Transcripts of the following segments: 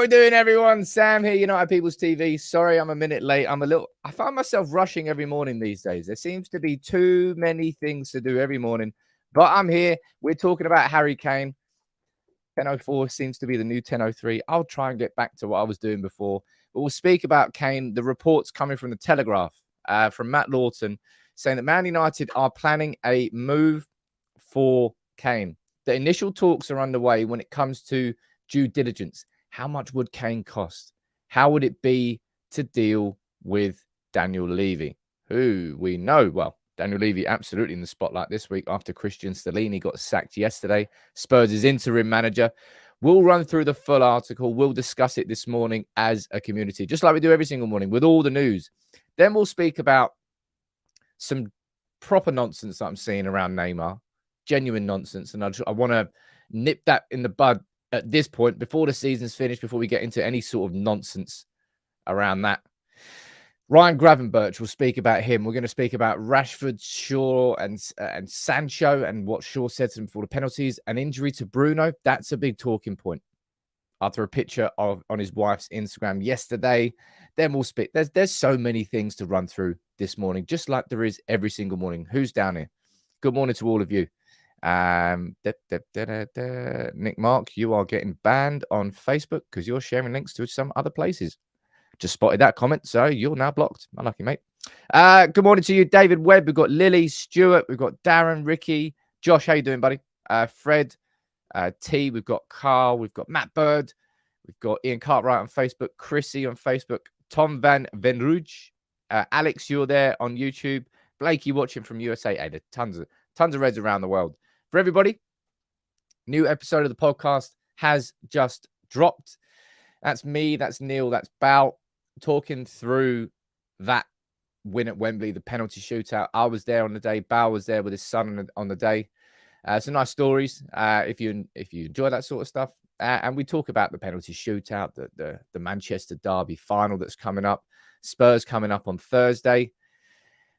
we doing, everyone? Sam here, United People's TV. Sorry, I'm a minute late. I find myself rushing every morning these days. There seems to be too many things to do every morning, but I'm here. We're talking about Harry Kane. 10:04 seems to be the new 10:03. I'll try and get back to what I was doing before, but we'll speak about Kane. The reports coming from the Telegraph, from Matt Lawton, saying that Man United are planning a move for Kane. The initial talks are underway when it comes to due diligence. How much would Kane cost? How would it be to deal with Daniel Levy, who we know, well, Daniel Levy absolutely in the spotlight this week after Christian Stellini got sacked yesterday. Spurs' interim manager. We'll run through the full article. We'll discuss it this morning as a community, just like we do every single morning with all the news. Then we'll speak about some proper nonsense that I'm seeing around Neymar. Genuine nonsense. And I want to nip that in the bud at this point before the season's finished, before we get into any sort of nonsense around that. Ryan Gravenberch will speak about him. We're going to speak about Rashford, Shaw, and Sancho, and what Shaw said to him for the penalties. An injury to Bruno, that's a big talking point. After a picture on his wife's Instagram yesterday, then we'll speak. There's so many things to run through this morning, just like there is every single morning. Who's down here? Good morning to all of you. Nick Mark, you are getting banned on Facebook because you're sharing links to some other places. Just spotted that comment, so you're now blocked. Unlucky, mate. Good morning to you, David Webb. We've got Lily, Stuart, we've got Darren, Ricky, Josh. How you doing, buddy? Fred, T. We've got Carl. We've got Matt Bird. We've got Ian Cartwright on Facebook. Chrissy on Facebook. Tom Van Venruge. Alex, you're there on YouTube. Blakey watching from USA. Hey, there's tons of Reds around the world. For everybody, new episode of the podcast has just dropped. That's me, that's Neil, that's Bao, talking through that win at Wembley, the penalty shootout. I was there on the day. Bao was there with his son on the day. Some nice stories if you enjoy that sort of stuff. And we talk about the penalty shootout, the Manchester Derby final that's coming up. Spurs coming up on Thursday.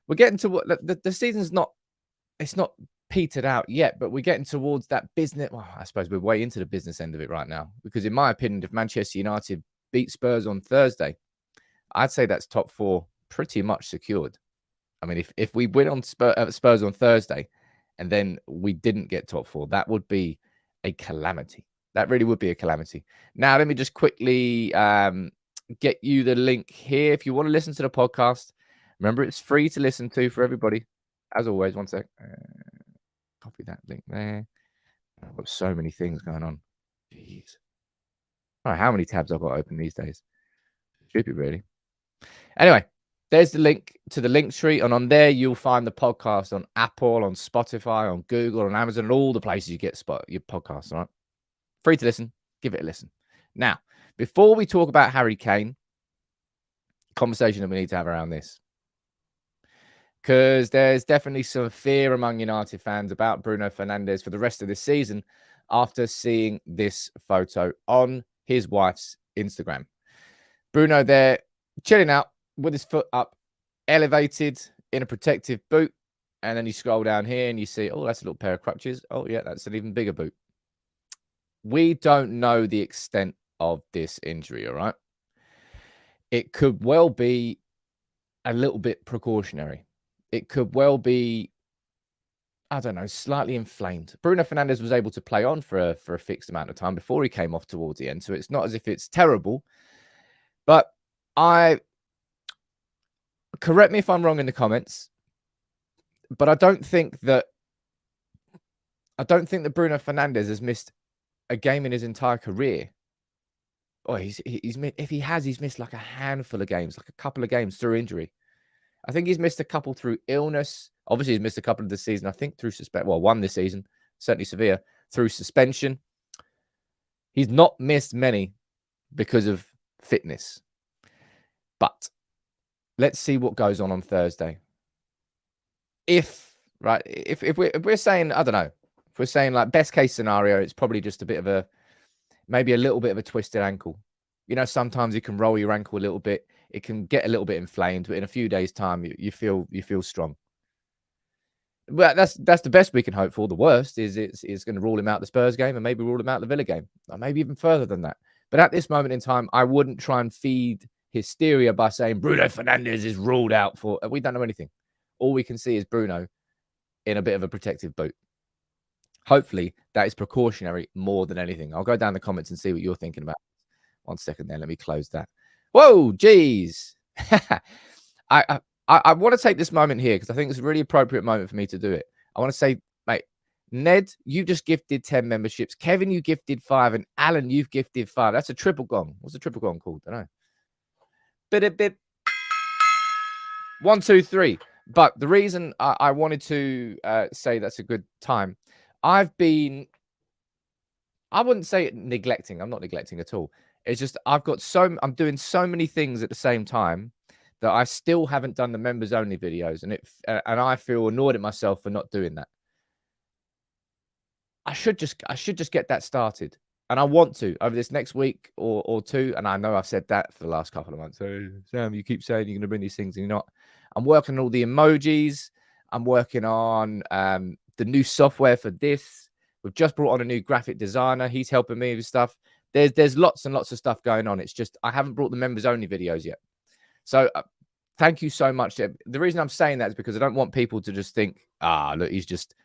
We're getting to what the season's not. It's not petered out yet, but we're getting towards that business. Well, I suppose we're way into the business end of it right now, because in my opinion, if Manchester United beat Spurs on Thursday, I'd say that's top four pretty much secured. I mean, if we win on Spurs on Thursday and then we didn't get top four, that would be a calamity. That really would be a calamity. Now, let me just quickly get you the link here. If you want to listen to the podcast, remember, it's free to listen to for everybody. As always, one sec. Copy that link there. I've got so many things going on. Jeez. I don't know how many tabs I've got open these days. Stupid, really. Anyway, there's the link to the link tree. And on there, you'll find the podcast on Apple, on Spotify, on Google, on Amazon, and all the places you get your podcasts, all right? Free to listen. Give it a listen. Now, before we talk about Harry Kane, conversation that we need to have around this, because there's definitely some fear among United fans about Bruno Fernandes for the rest of this season after seeing this photo on his wife's Instagram. Bruno there chilling out with his foot up, elevated in a protective boot. And then you scroll down here and you see, oh, that's a little pair of crutches. Oh, yeah, that's an even bigger boot. We don't know the extent of this injury, all right? It could well be a little bit precautionary. It could well be, I don't know, slightly inflamed. Bruno Fernandes was able to play on for a fixed amount of time before he came off towards the end. So it's not as if it's terrible. But correct me if I'm wrong in the comments, but I don't think that Bruno Fernandes has missed a game in his entire career. Oh, he's missed like a handful of games, like a couple of games through injury. I think he's missed a couple through illness. Obviously, he's missed a couple of this season. I think through one this season, certainly severe, through suspension. He's not missed many because of fitness. But let's see what goes on Thursday. If we're saying, I don't know, if we're saying like best case scenario, it's probably just maybe a little bit of a twisted ankle. You know, sometimes you can roll your ankle a little bit. It can get a little bit inflamed, but in a few days' time, you feel strong. But that's the best we can hope for. The worst is it's going to rule him out the Spurs game and maybe rule him out the Villa game, or maybe even further than that. But at this moment in time, I wouldn't try and feed hysteria by saying Bruno Fernandes is ruled out for. We don't know anything. All we can see is Bruno in a bit of a protective boot. Hopefully, that is precautionary more than anything. I'll go down the comments and see what you're thinking about. 1 second there. Let me close that. Whoa, geez. I want to take this moment here because I think it's a really appropriate moment for me to do it. I want to say, mate, Ned, you just gifted 10 memberships. Kevin, you gifted 5. And Alan, you've gifted 5. That's a triple gong. What's a triple gong called? I don't know. Bit. 1, 2, 3. But the reason I wanted to say that's a good time, I wouldn't say neglecting. I'm not neglecting at all. It's just I'm doing so many things at the same time that I still haven't done the members only videos, and I feel annoyed at myself for not doing that. I should just get that started, and I want to over this next week or two. And I know I've said that for the last couple of months. So Sam, you keep saying you're going to bring these things, and you're not. I'm working on all the emojis. I'm working on the new software for this. We've just brought on a new graphic designer. He's helping me with stuff. There's lots and lots of stuff going on. It's just I haven't brought the members only videos yet. So thank you so much. The reason I'm saying that is because I don't want people to just think, look, he's just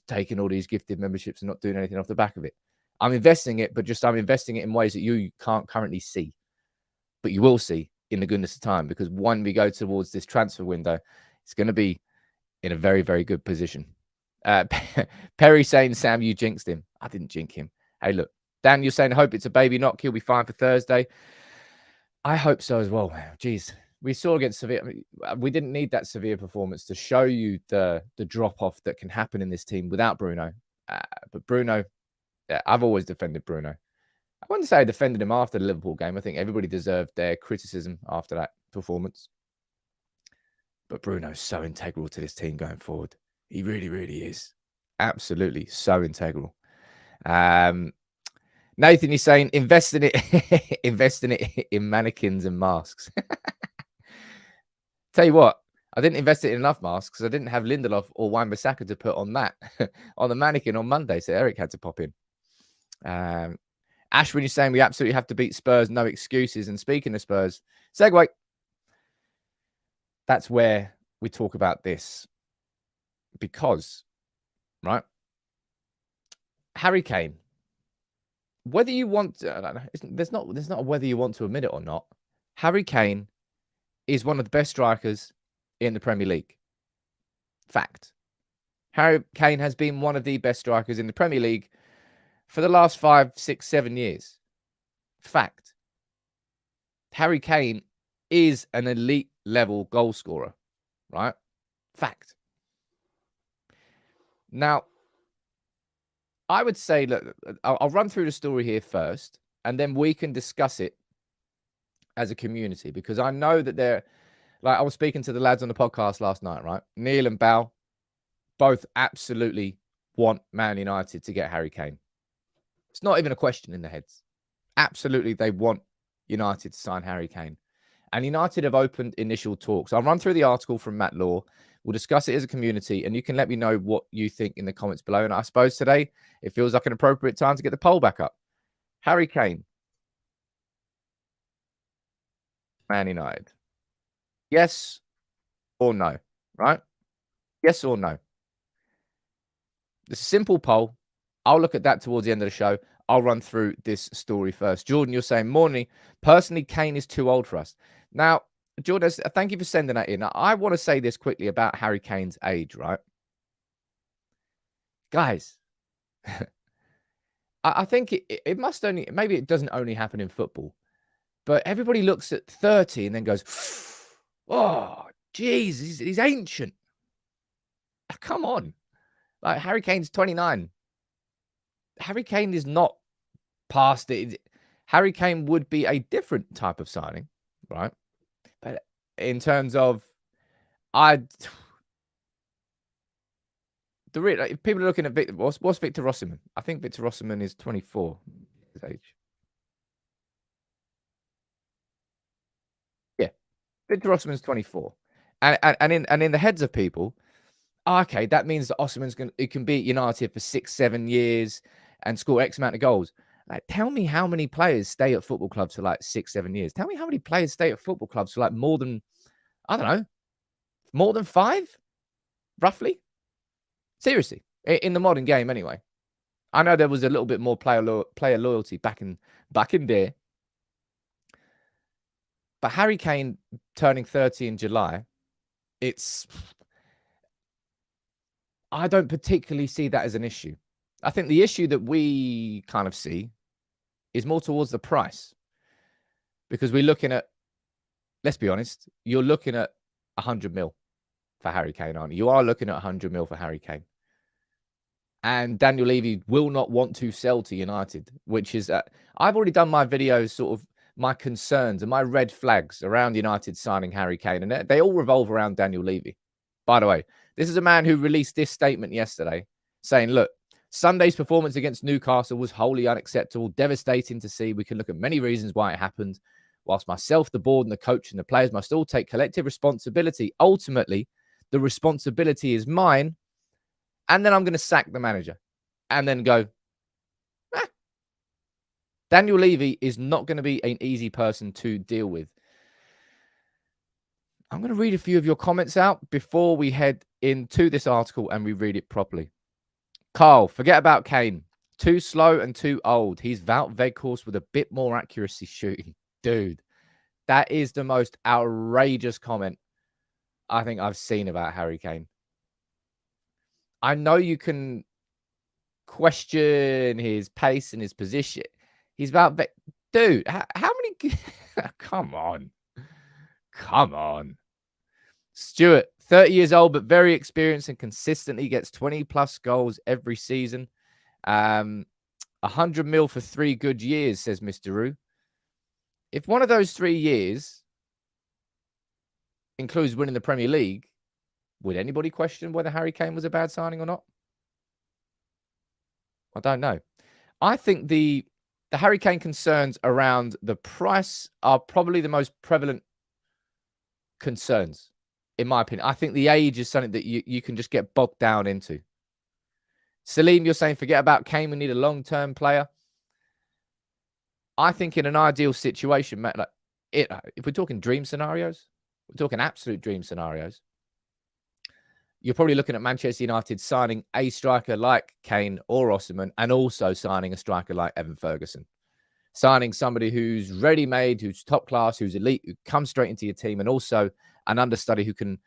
taking all these gifted memberships and not doing anything off the back of it. I'm investing it, but I'm investing it in ways that you can't currently see, but you will see in the goodness of time, because when we go towards this transfer window, it's going to be in a very, very good position. Perry saying, Sam, you jinxed him. I didn't jinx him. Hey, look, Dan, you're saying, I hope it's a baby knock. He'll be fine for Thursday. I hope so as well. Jeez, we saw against Sevilla. We didn't need that Sevilla performance to show you the drop-off that can happen in this team without Bruno. But Bruno, I've always defended Bruno. I wouldn't say I defended him after the Liverpool game. I think everybody deserved their criticism after that performance. But Bruno's so integral to this team going forward. He really, really is. Absolutely so integral. Nathan, you're saying invest in it in mannequins and masks. Tell you what, I didn't invest it in enough masks because I didn't have Lindelof or Wan-Bissaka to put on that on the mannequin on Monday. So Erik had to pop in. Ashwin, you're saying we absolutely have to beat Spurs, no excuses. And speaking of Spurs, segue. That's where we talk about this. Because, right, Harry Kane, whether you want to, I don't know, there's not a whether you want to admit it or not, Harry Kane is one of the best strikers in the Premier League. Fact. Harry Kane has been one of the best strikers in the Premier League for the last 5, 6, 7 years. Fact. Harry Kane is an elite level goal scorer, right? Fact. Now, I would say, look, I'll run through the story here first, and then we can discuss it as a community, because I know that I was speaking to the lads on the podcast last night, right? Neil and Bal both absolutely want Man United to get Harry Kane. It's not even a question in their heads. Absolutely, they want United to sign Harry Kane. And United have opened initial talks. I'll run through the article from Matt Law. We'll discuss it as a community, and you can let me know what you think in the comments below. And I suppose today it feels like an appropriate time to get the poll back up. Harry Kane, Man United. Yes or no, right? Yes or no. It's a simple poll. I'll look at that towards the end of the show. I'll run through this story first. Jordan, you're saying, morning. Personally, Kane is too old for us. Now, Jordan, thank you for sending that in. Now, I want to say this quickly about Harry Kane's age, right? Guys, I think it must only, maybe it doesn't only happen in football, but everybody looks at 30 and then goes, oh, geez, he's ancient. Come on. Like, Harry Kane's 29. Harry Kane is not past it. Harry Kane would be a different type of signing, right? But in terms of, people are looking at Victor. What's Victor Osimhen? I think Victor Osimhen is 24. His age. Yeah, Victor Osimhen's 24, and in the heads of people, okay, that means that Osimhen's it can be at United for 6, 7 years and score X amount of goals. Like, tell me how many players stay at football clubs for like 6, 7 years. Tell me how many players stay at football clubs for like more than, I don't know, more than 5, roughly. Seriously, in the modern game, anyway. I know there was a little bit more player loyalty back in there, but Harry Kane turning 30 in July, I don't particularly see that as an issue. I think the issue that we kind of see is more towards the price, because we're looking at, let's be honest, you're looking at 100 mil for Harry Kane, aren't you? You are looking at 100 mil for Harry Kane. And Daniel Levy will not want to sell to United, which is, I've already done my videos, sort of my concerns and my red flags around United signing Harry Kane. And they all revolve around Daniel Levy. By the way, this is a man who released this statement yesterday saying, look, Sunday's performance against Newcastle was wholly unacceptable, devastating to see. We can look at many reasons why it happened. Whilst myself, the board and the coach and the players must all take collective responsibility, ultimately, the responsibility is mine. And then I'm going to sack the manager and then go, Daniel Levy is not going to be an easy person to deal with. I'm going to read a few of your comments out before we head into this article and we read it properly. Carl, forget about Kane. Too slow and too old. He's Wout Weghorst with a bit more accuracy shooting. Dude, that is the most outrageous comment I think I've seen about Harry Kane. I know you can question his pace and his position. He's about, dude, how many? Come on. Stuart, 30 years old, but very experienced and consistently gets 20 plus goals every season. 100 mil for 3 good years, says Mr. Roo. If one of those 3 years includes winning the Premier League, would anybody question whether Harry Kane was a bad signing or not? I don't know. I think the Harry Kane concerns around the price are probably the most prevalent concerns, in my opinion. I think the age is something that you can just get bogged down into. Salim, you're saying forget about Kane. We need a long-term player. I think in an ideal situation, Matt, like if we're talking dream scenarios, we're talking absolute dream scenarios, you're probably looking at Manchester United signing a striker like Kane or Osimhen and also signing a striker like Evan Ferguson. Signing somebody who's ready-made, who's top class, who's elite, who comes straight into your team, and also an understudy who can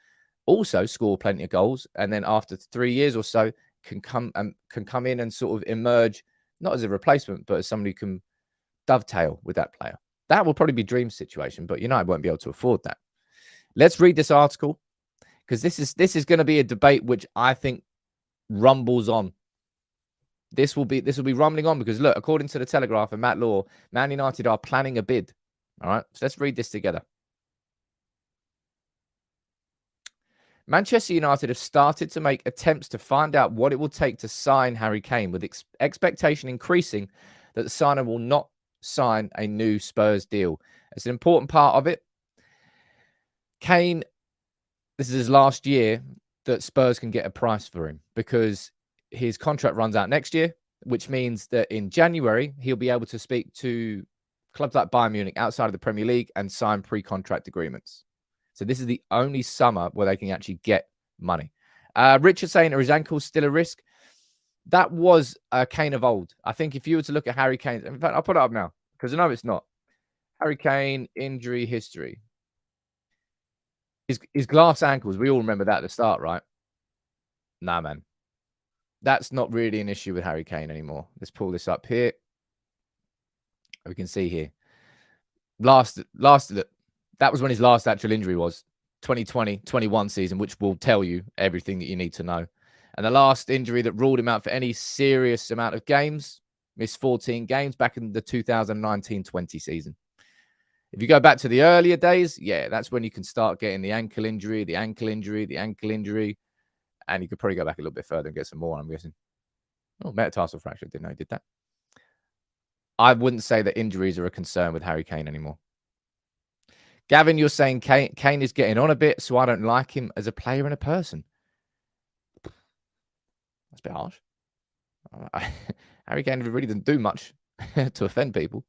also score plenty of goals. And then after 3 years or so, can come in and sort of emerge, not as a replacement, but as somebody who can dovetail with that player. That will probably be dream situation, but United won't be able to afford that. Let's read this article, because this is going to be a debate which I think rumbles on. This will be rumbling on because, look, according to the Telegraph and Matt Law, Man United are planning a bid. All right, so let's read this together. Manchester United have started to make attempts to find out what it will take to sign Harry Kane, with expectation increasing that the signer will not sign a new Spurs deal. It's an important part of it. Kane, this is his last year that Spurs can get a price for him, because his contract runs out next year, which means that in January, he'll be able to speak to clubs like Bayern Munich outside of the Premier League and sign pre-contract agreements. So this is the only summer where they can actually get money. Richard saying, are his ankles still a risk? That was Kane of old. I think if you were to look at Harry Kane, in fact, I'll put it up now because I know it's not. Harry Kane injury history. His glass ankles, we all remember that at the start, right? Nah, man. That's not really an issue with Harry Kane anymore. Let's pull this up here. We can see here. That was when his last actual injury was. 2020-21 season, which will tell you everything that you need to know. And the last injury that ruled him out for any serious amount of games, missed 14 games back in the 2019-20 season. If you go back to the earlier days, yeah, that's when you can start getting the ankle injury. And you could probably go back a little bit further and get some more, I'm guessing. Oh, metatarsal fracture. Didn't know he did that. I wouldn't say that injuries are a concern with Harry Kane anymore. Gavin, you're saying Kane is getting on a bit, so I don't like him as a player and a person. That's a bit harsh. Harry Kane really didn't do much to offend people.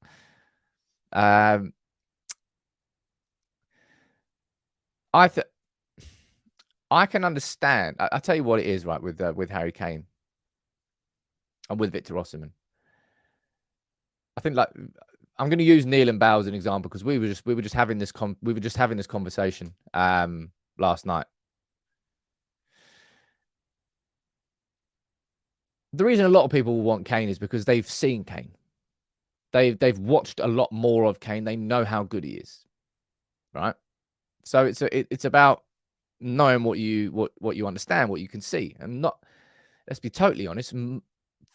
I can understand. I tell you what it is, right, with Harry Kane and with Victor Osimhen. I think, like, I'm going to use Neil and Bow as an example because we were just having this conversation last night. The reason a lot of people want Kane is because they've seen Kane. They've watched a lot more of Kane. They know how good he is, right? So it's about knowing what you understand, what you can see, and not. Let's be totally honest.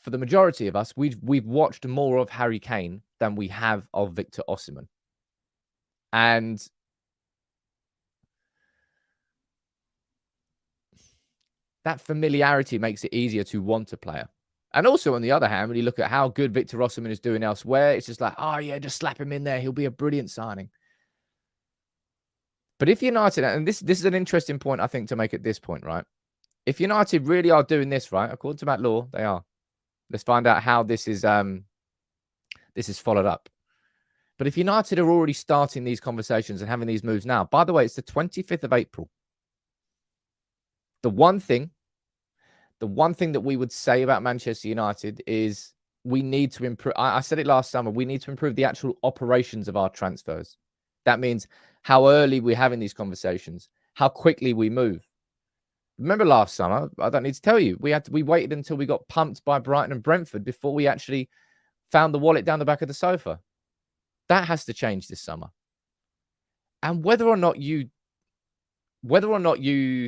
For the majority of us, we've watched more of Harry Kane than we have of Victor Osimhen, and that familiarity makes it easier to want a player. And also, on the other hand, when you look at how good Victor Osimhen is doing elsewhere, it's just like, oh yeah, just slap him in there. He'll be a brilliant signing. But if United, and this is an interesting point, I think, to make at this point, right? If United really are doing this, right, according to Matt Law, they are. Let's find out how this is followed up. But if United are already starting these conversations and having these moves now, by the way, it's the 25th of April. The one thing that we would say about Manchester United is we need to improve. I said it last summer. We need to improve the actual operations of our transfers. That means how early we're having these conversations, how quickly we move. Remember last summer, I don't need to tell you, we waited until we got pumped by Brighton and Brentford before we actually found the wallet down the back of the sofa. That has to change this summer. And whether or not you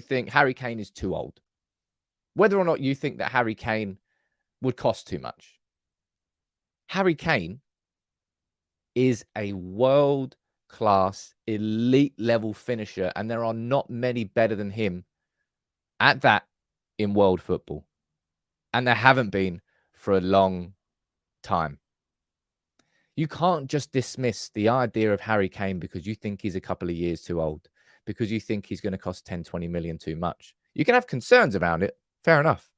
think Harry Kane is too old, whether or not you think that Harry Kane would cost too much, Harry Kane is a world-class, elite-level finisher, and there are not many better than him at that in world football. And there haven't been for a long time. You can't just dismiss the idea of Harry Kane because you think he's a couple of years too old, because you think he's going to cost 10, 20 million too much. You can have concerns around it. Fair enough.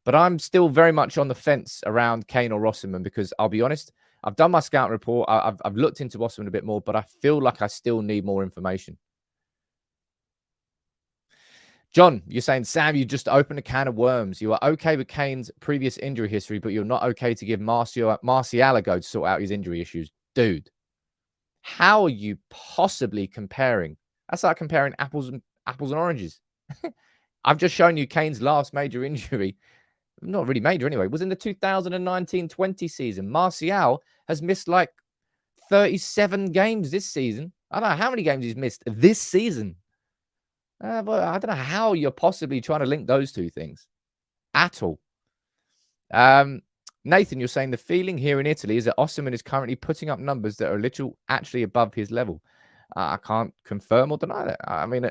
But I'm still very much on the fence around Kane or Osimhen because I'll be honest, I've done my scout report. I've looked into Osimhen a bit more, but I feel like I still need more information. John, you're saying, Sam, you just opened a can of worms. You are okay with Kane's previous injury history, but you're not okay to give Martial a go to sort out his injury issues. Dude, how are you possibly comparing? That's like comparing apples and oranges. I've just shown you Kane's last major injury. Not really major anyway. It was in the 2019-20 season. Martial has missed like 37 games this season. I don't know how many games he's missed this season. But I don't know how you're possibly trying to link those two things at all. Nathan, you're saying the feeling here in Italy is that Osimhen is currently putting up numbers that are actually above his level. I can't confirm or deny that. I mean,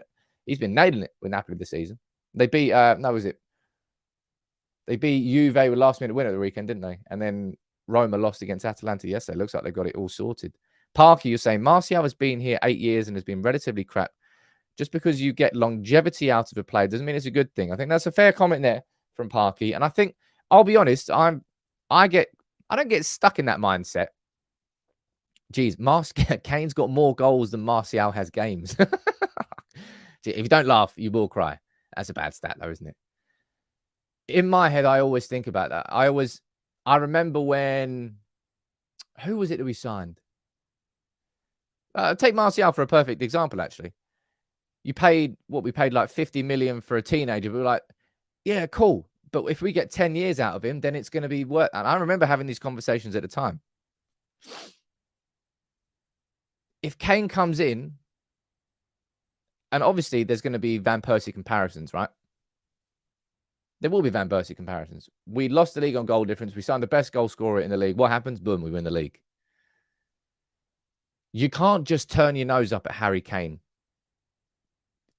he's been nailing it with Napoli this season. They beat, They beat Juve with last-minute win at the weekend, didn't they? And then Roma lost against Atalanta yesterday. Looks like they've got it all sorted. Parker, you're saying Martial has been here 8 years and has been relatively crap. Just because you get longevity out of a player doesn't mean it's a good thing. I think that's a fair comment there from Parky. And I think, I'll be honest, I don't get stuck in that mindset. Geez, Kane's got more goals than Martial has games. If you don't laugh, you will cry. That's a bad stat, though, isn't it? In my head, I always think about that. I remember when, who was it that we signed? Take Martial for a perfect example, actually. We paid like 50 million for a teenager. We were like, yeah, cool. But if we get 10 years out of him, then it's going to be worth. And I remember having these conversations at the time. If Kane comes in, and obviously there's going to be Van Persie comparisons, right? There will be Van Persie comparisons. We lost the league on goal difference. We signed the best goal scorer in the league. What happens? Boom, we win the league. You can't just turn your nose up at Harry Kane.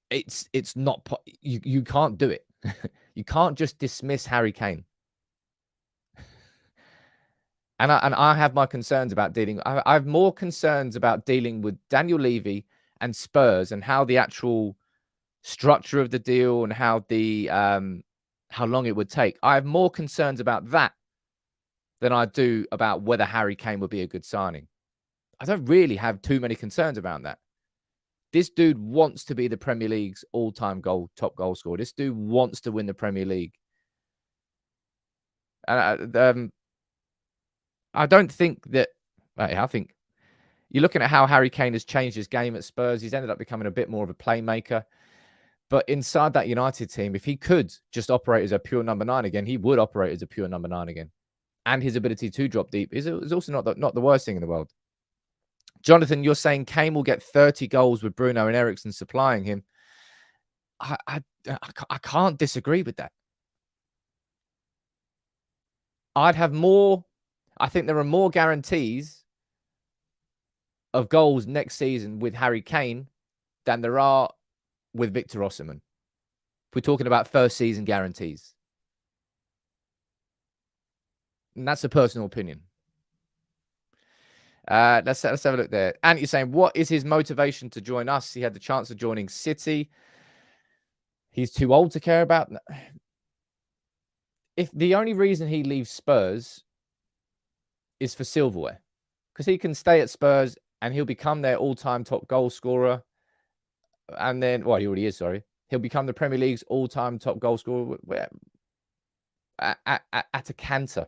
It's not, you can't do it. You can't just dismiss Harry Kane. And I have my concerns about dealing. I have more concerns about dealing with Daniel Levy and Spurs and how the actual structure of the deal and how long it would take. I have more concerns about that than I do about whether Harry Kane would be a good signing. I don't really have too many concerns around that. This dude wants to be the Premier League's all-time top goal scorer. This dude wants to win the Premier League. And I don't think that. I think you're looking at how Harry Kane has changed his game at Spurs. He's ended up becoming a bit more of a playmaker. But inside that United team, if he could just operate as a pure number 9 again, he would operate as a pure number 9 again. And his ability to drop deep is also not the worst thing in the world. Jonathan, you're saying Kane will get 30 goals with Bruno and Eriksen supplying him. I can't disagree with that. I'd have more. I think there are more guarantees of goals next season with Harry Kane than there are with Victor Osimhen. If we're talking about first season guarantees. And that's a personal opinion. Let's have a look there. And you're saying, what is his motivation to join us? He had the chance of joining City. He's too old to care about. If the only reason he leaves Spurs is for silverware, because he can stay at Spurs and he'll become their all-time top goal scorer. And then, well, he already is, sorry. He'll become the Premier League's all-time top goal scorer at a canter.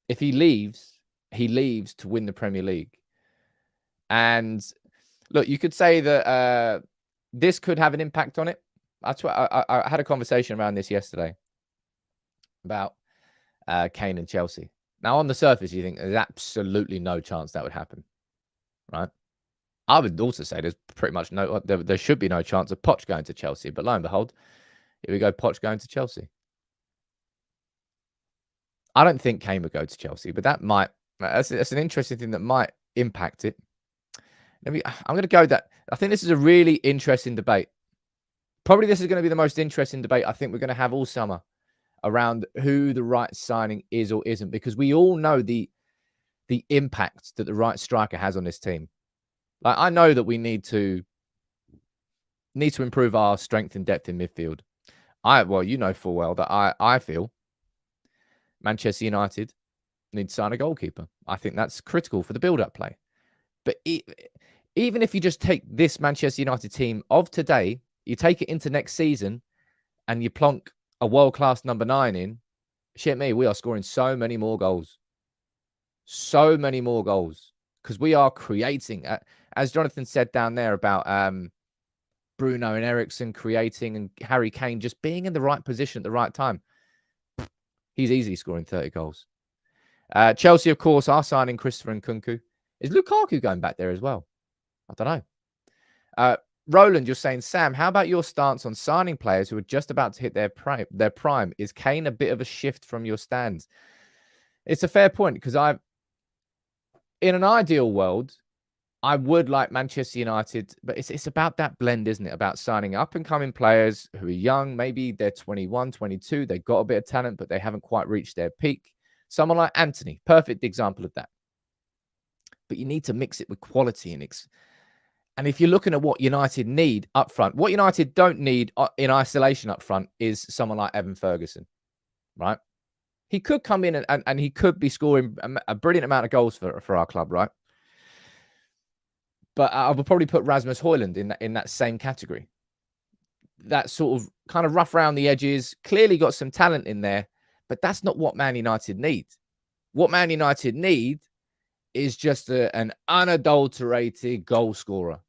If he leaves to win the Premier League. And look, you could say that this could have an impact on it. I had a conversation around this yesterday about Kane and Chelsea. Now, on the surface, you think there's absolutely no chance that would happen, right? I would also say there's pretty much there should be no chance of Poch going to Chelsea. But lo and behold, here we go, Poch going to Chelsea. I don't think Kane would go to Chelsea, but that's an interesting thing that might impact it. I'm going to go that. I think this is a really interesting debate. Probably this is going to be the most interesting debate I think we're going to have all summer around who the right signing is or isn't, because we all know the impact that the right striker has on this team. Like, I know that we need to improve our strength and depth in midfield. Well, you know full well that I feel Manchester United need to sign a goalkeeper. I think that's critical for the build-up play. But even if you just take this Manchester United team of today, you take it into next season, and you plonk a world-class number 9 in, shit me, we are scoring so many more goals. So many more goals. Because we are creating, as Jonathan said down there about Bruno and Eriksen creating and Harry Kane just being in the right position at the right time. He's easily scoring 30 goals. Chelsea, of course, are signing Christopher Nkunku. Is Lukaku going back there as well? I don't know. Roland, you're saying, Sam, how about your stance on signing players who are just about to hit their prime? Is Kane a bit of a shift from your stands? It's a fair point, because in an ideal world, I would like Manchester United, but it's about that blend, isn't it? About signing up-and-coming players who are young. Maybe they're 21, 22. They've got a bit of talent, but they haven't quite reached their peak. Someone like Anthony, perfect example of that. But you need to mix it with quality. And if you're looking at what United need up front, what United don't need in isolation up front is someone like Evan Ferguson, right? He could come in and he could be scoring a brilliant amount of goals for our club, right? But I would probably put Rasmus Højlund in that same category. That sort of kind of rough around the edges, clearly got some talent in there, but that's not what Man United need. What Man United need is just an unadulterated goal scorer,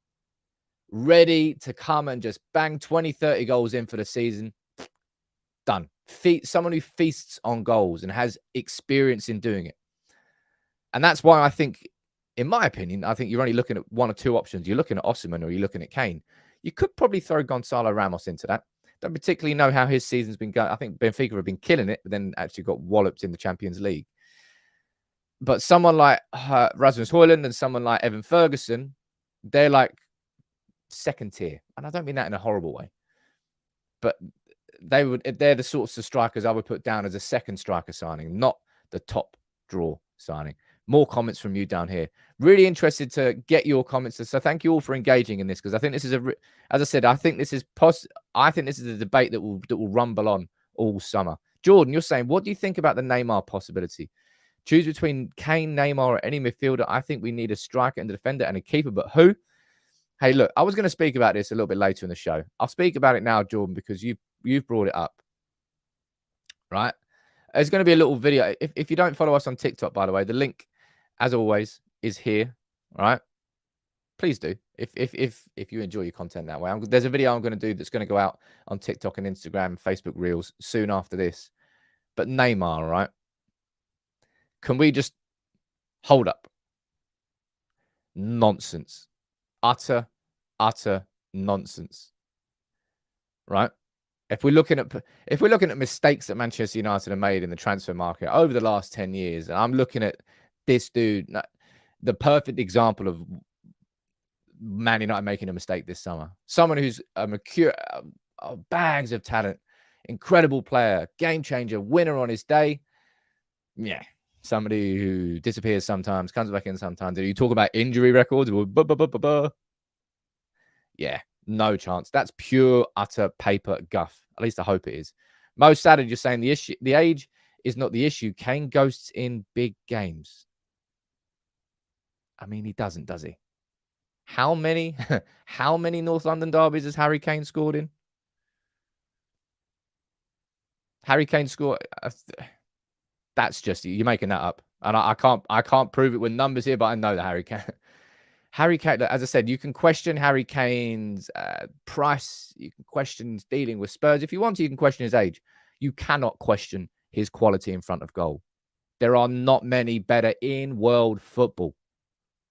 ready to come and just bang 20, 30 goals in for the season. Done. Someone who feasts on goals and has experience in doing it. And that's why I think, in my opinion, I think you're only looking at one or two options. You're looking at Osimhen or you're looking at Kane. You could probably throw Gonzalo Ramos into that. Don't particularly know how his season's been going. I think Benfica have been killing it, but then actually got walloped in the Champions League. But someone like Rasmus Højlund and someone like Evan Ferguson, they're like second tier. And I don't mean that in a horrible way. But they're the sorts of strikers I would put down as a second striker signing, not the top draw signing. More comments from you down here. Really interested to get your comments. So thank you all for engaging in this, because I think this is as I said, I think this is a debate that will rumble on all summer. Jordan, you're saying, what do you think about the Neymar possibility? Choose between Kane, Neymar, or any midfielder. I think we need a striker and a defender and a keeper, but who? Hey, look, I was going to speak about this a little bit later in the show. I'll speak about it now, Jordan, because you've brought it up, right? There's going to be a little video. If you don't follow us on TikTok, by the way, the link, as always, is here, right? Please do. If you enjoy your content that way. There's a video I'm going to do that's going to go out on TikTok and Instagram, Facebook Reels soon after this. But Neymar, right? Can we just hold up? Nonsense. Utter nonsense. Right? If we're looking at mistakes that Manchester United have made in the transfer market over the last 10 years, and I'm looking at this dude, the perfect example of Man United making a mistake this summer. Someone who's a mature, bags of talent, incredible player, game changer, winner on his day. Yeah. Somebody who disappears sometimes, comes back in sometimes. You talk about injury records. Yeah, no chance. That's pure, utter paper guff. At least I hope it is. Mo Sadded, you're saying the age is not the issue. Kane ghosts in big games. I mean, he doesn't, does he? How many North London derbies has Harry Kane scored in? Harry Kane scored. That's just you're making that up, and I can't prove it with numbers here, but I know that Harry Kane. As I said, you can question Harry Kane's price. You can question his dealing with Spurs if you want to. You can question his age. You cannot question his quality in front of goal. There are not many better in world football,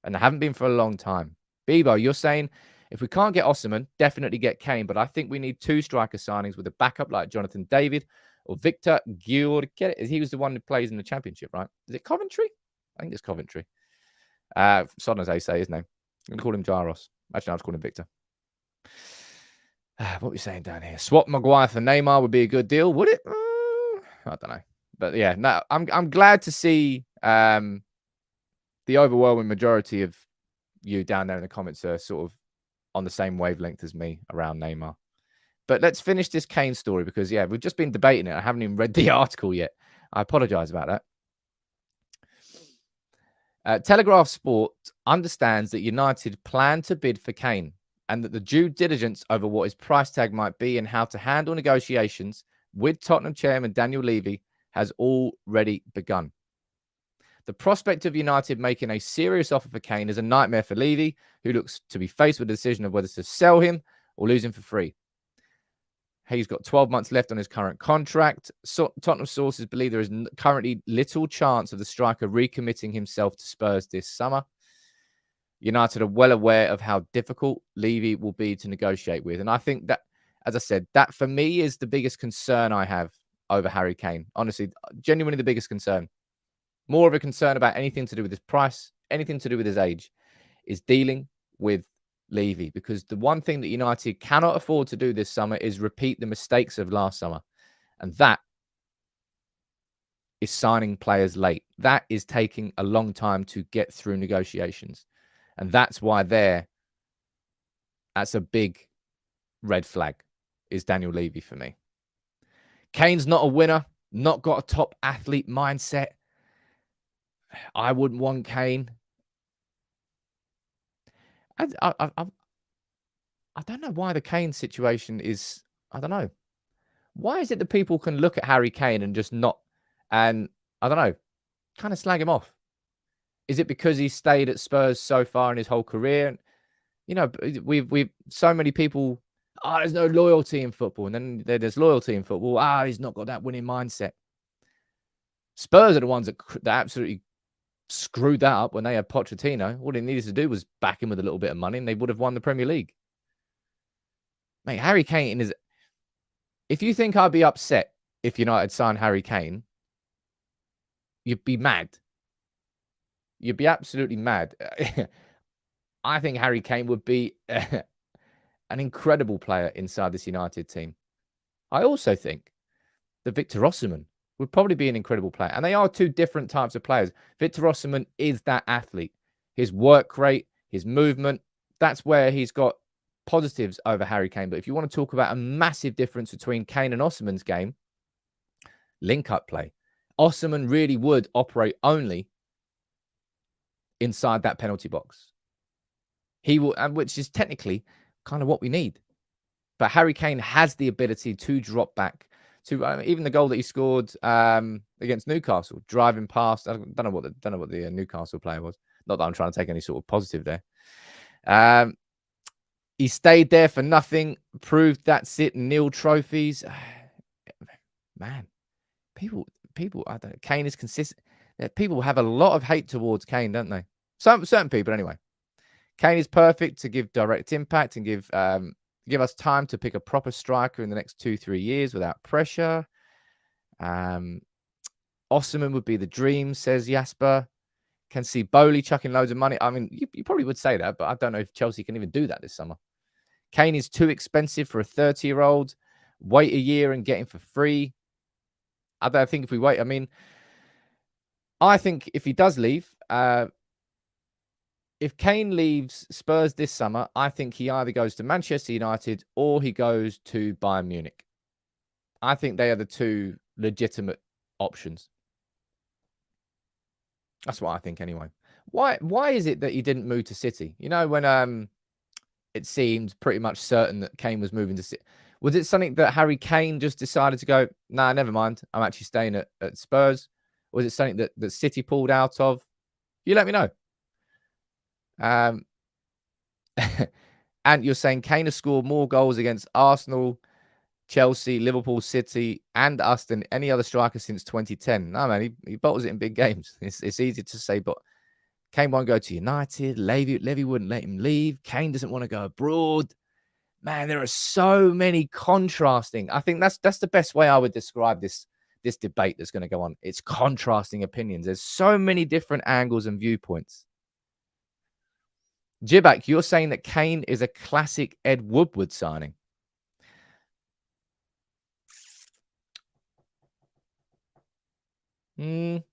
and there haven't been for a long time. Bebo, you're saying if we can't get Osimhen, definitely get Kane, but I think we need 2 striker signings with a backup like Jonathan David or Victor Gyökeres. He was the one who plays in the Championship, right? Is it Coventry? I think it's Coventry. Sonazay say his name. I'm going to call him Jaros. Imagine I was calling him Victor. What are we saying down here? Swap Maguire for Neymar would be a good deal, would it? I don't know. But yeah, no, I'm glad to see the overwhelming majority of you down there in the comments are sort of on the same wavelength as me around Neymar. But let's finish this Kane story because, yeah, we've just been debating it. I haven't even read the article yet. I apologize about that. Telegraph Sport understands that United plan to bid for Kane and that the due diligence over what his price tag might be and how to handle negotiations with Tottenham chairman Daniel Levy has already begun. The prospect of United making a serious offer for Kane is a nightmare for Levy, who looks to be faced with the decision of whether to sell him or lose him for free. He's got 12 months left on his current contract. Tottenham sources believe there is currently little chance of the striker recommitting himself to Spurs this summer. United are well aware of how difficult Levy will be to negotiate with. And I think that, as I said, that for me is the biggest concern I have over Harry Kane. Honestly, genuinely the biggest concern. More of a concern about anything to do with his price, anything to do with his age, is dealing with Levy, because the one thing that United cannot afford to do this summer is repeat the mistakes of last summer. And that is signing players late. That is taking a long time to get through negotiations. And that's why that's a big red flag, is Daniel Levy for me. Kane's not a winner, not got a top athlete mindset. I wouldn't want Kane. I don't know why the Kane situation is, I don't know. Why is it that people can look at Harry Kane and just not, and I don't know, kind of slag him off? Is it because he's stayed at Spurs so far in his whole career? You know, we've so many people, there's no loyalty in football. And then there's loyalty in football. He's not got that winning mindset. Spurs are the ones that absolutely screwed that up when they had Pochettino. All they needed to do was back him with a little bit of money and they would have won the Premier League. Mate, Harry Kane is... If you think I'd be upset if United signed Harry Kane, you'd be mad. You'd be absolutely mad. I think Harry Kane would be an incredible player inside this United team. I also think that Victor Osimhen would probably be an incredible player. And they are 2 different types of players. Victor Osimhen is that athlete. His work rate, his movement, that's where he's got positives over Harry Kane. But if you want to talk about a massive difference between Kane and Osimhen's game, link-up play. Osimhen really would operate only inside that penalty box. He will, and which is technically kind of what we need. But Harry Kane has the ability to drop back to even the goal that he scored against Newcastle, driving past. I don't know what the Newcastle player was. Not that I'm trying to take any sort of positive there. He stayed there for nothing. Proved that's it. Nil trophies. Man, people. I don't know. Kane is consistent. People have a lot of hate towards Kane, don't they? Certain people, anyway. Kane is perfect to give direct impact and give us time to pick a proper striker in the next 2-3 years without pressure. Osimhen would be the dream, says Jasper. Can see Bowley chucking loads of money. I mean, you probably would say that, but I don't know if Chelsea can even do that this summer. Kane is too expensive for a 30-year-old. Wait a year and get him for free. I don't think if we wait, I mean, I think if he does leave, if Kane leaves Spurs this summer, I think he either goes to Manchester United or he goes to Bayern Munich. I think they are the two legitimate options. That's what I think anyway. Why is it that he didn't move to City? You know, when it seemed pretty much certain that Kane was moving to City. Was it something that Harry Kane just decided to go, nah, never mind, I'm actually staying at Spurs? Or was it something that City pulled out of? You let me know. And you're saying Kane has scored more goals against Arsenal, Chelsea, Liverpool, City, and us than any other striker since 2010. No, man, he bottles it in big games. It's easy to say, but Kane won't go to United. Levy wouldn't let him leave. Kane doesn't want to go abroad. Man, there are so many contrasting. I think that's the best way I would describe this debate that's going to go on. It's contrasting opinions. There's so many different angles and viewpoints. Jibak, you're saying that Kane is a classic Ed Woodward signing. I'm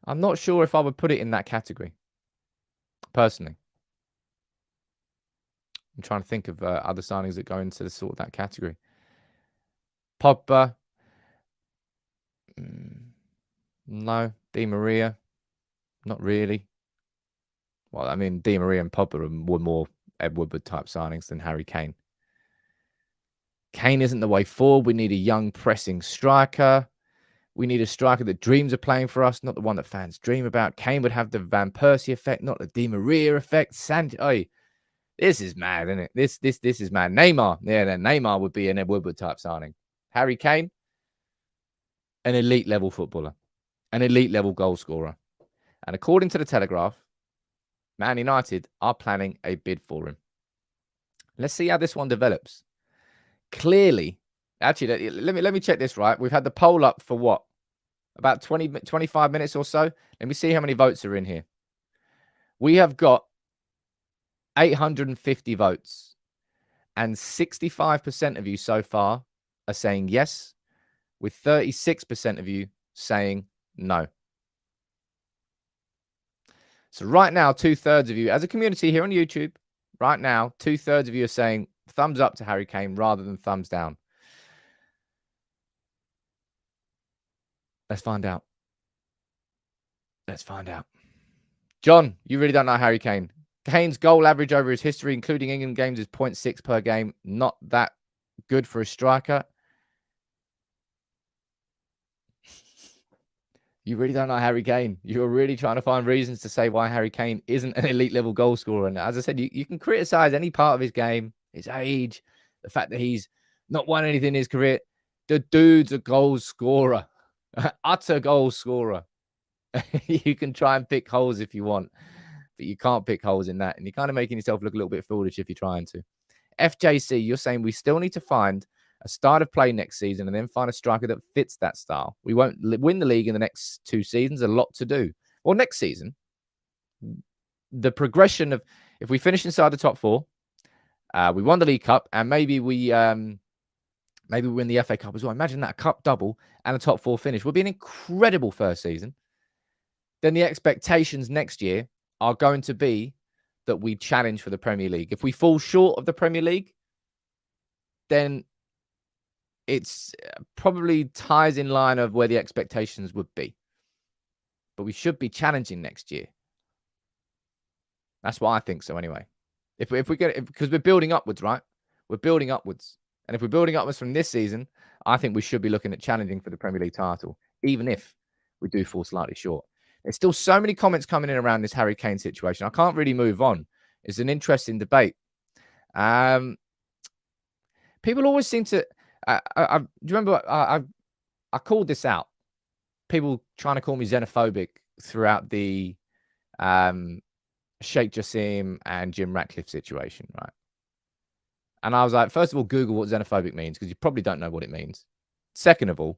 not sure if I would put it in that category, personally. I'm trying to think of other signings that go into sort of that category. Pogba. No. Di Maria. Not really. Well, I mean, Di Maria and Pogba were more Ed Woodward type signings than Harry Kane. Kane isn't the way forward. We need a young pressing striker. We need a striker that dreams of playing for us, not the one that fans dream about. Kane would have the Van Persie effect, not the Di Maria effect. This is mad, isn't it? This is mad. Neymar. Yeah, then Neymar would be an Ed Woodward type signing. Harry Kane, an elite level footballer, an elite level goal scorer. And according to the Telegraph, Man United are planning a bid for him. Let's see how this one develops. Clearly, actually, let me check this right. We've had the poll up for what? About 25 minutes or so. Let me see how many votes are in here. We have got 850 votes. And 65% of you so far are saying yes, with 36% of you saying no. So right now, 2/3 of you, as a community here on YouTube, right now, 2/3 of you are saying thumbs up to Harry Kane rather than thumbs down. Let's find out. Let's find out. John, you really don't know Harry Kane. Kane's goal average over his history, including England games, is 0.6 per game. Not that good for a striker. You really don't know Harry Kane. You're really trying to find reasons to say why Harry Kane isn't an elite level goal scorer. And as I said, you can criticize any part of his game, his age, the fact that he's not won anything in his career. The dude's a goal scorer, utter goal scorer. You can try and pick holes if you want, but you can't pick holes in that. And you're kind of making yourself look a little bit foolish if you're trying to. FJC, you're saying we still need to find a style of play next season and then find a striker that fits that style. We won't win the league in the next 2 seasons. A lot to do. Well, next season, the progression of, if we finish inside the top 4, we won the League Cup, and maybe we win the FA Cup as well. Imagine that, a cup double and a top 4 finish would be an incredible first season. Then the expectations next year are going to be that we challenge for the Premier League. If we fall short of the Premier League, then it's probably ties in line of where the expectations would be. But we should be challenging next year. That's what I think so anyway. If we get it, because we're building upwards, right? We're building upwards. And if we're building upwards from this season, I think we should be looking at challenging for the Premier League title, even if we do fall slightly short. There's still so many comments coming in around this Harry Kane situation. I can't really move on. It's an interesting debate. People always seem to. Do you remember? I called this out. People trying to call me xenophobic throughout the Sheikh Jassim and Jim Ratcliffe situation, right? And I was like, first of all, Google what xenophobic means, because you probably don't know what it means. Second of all,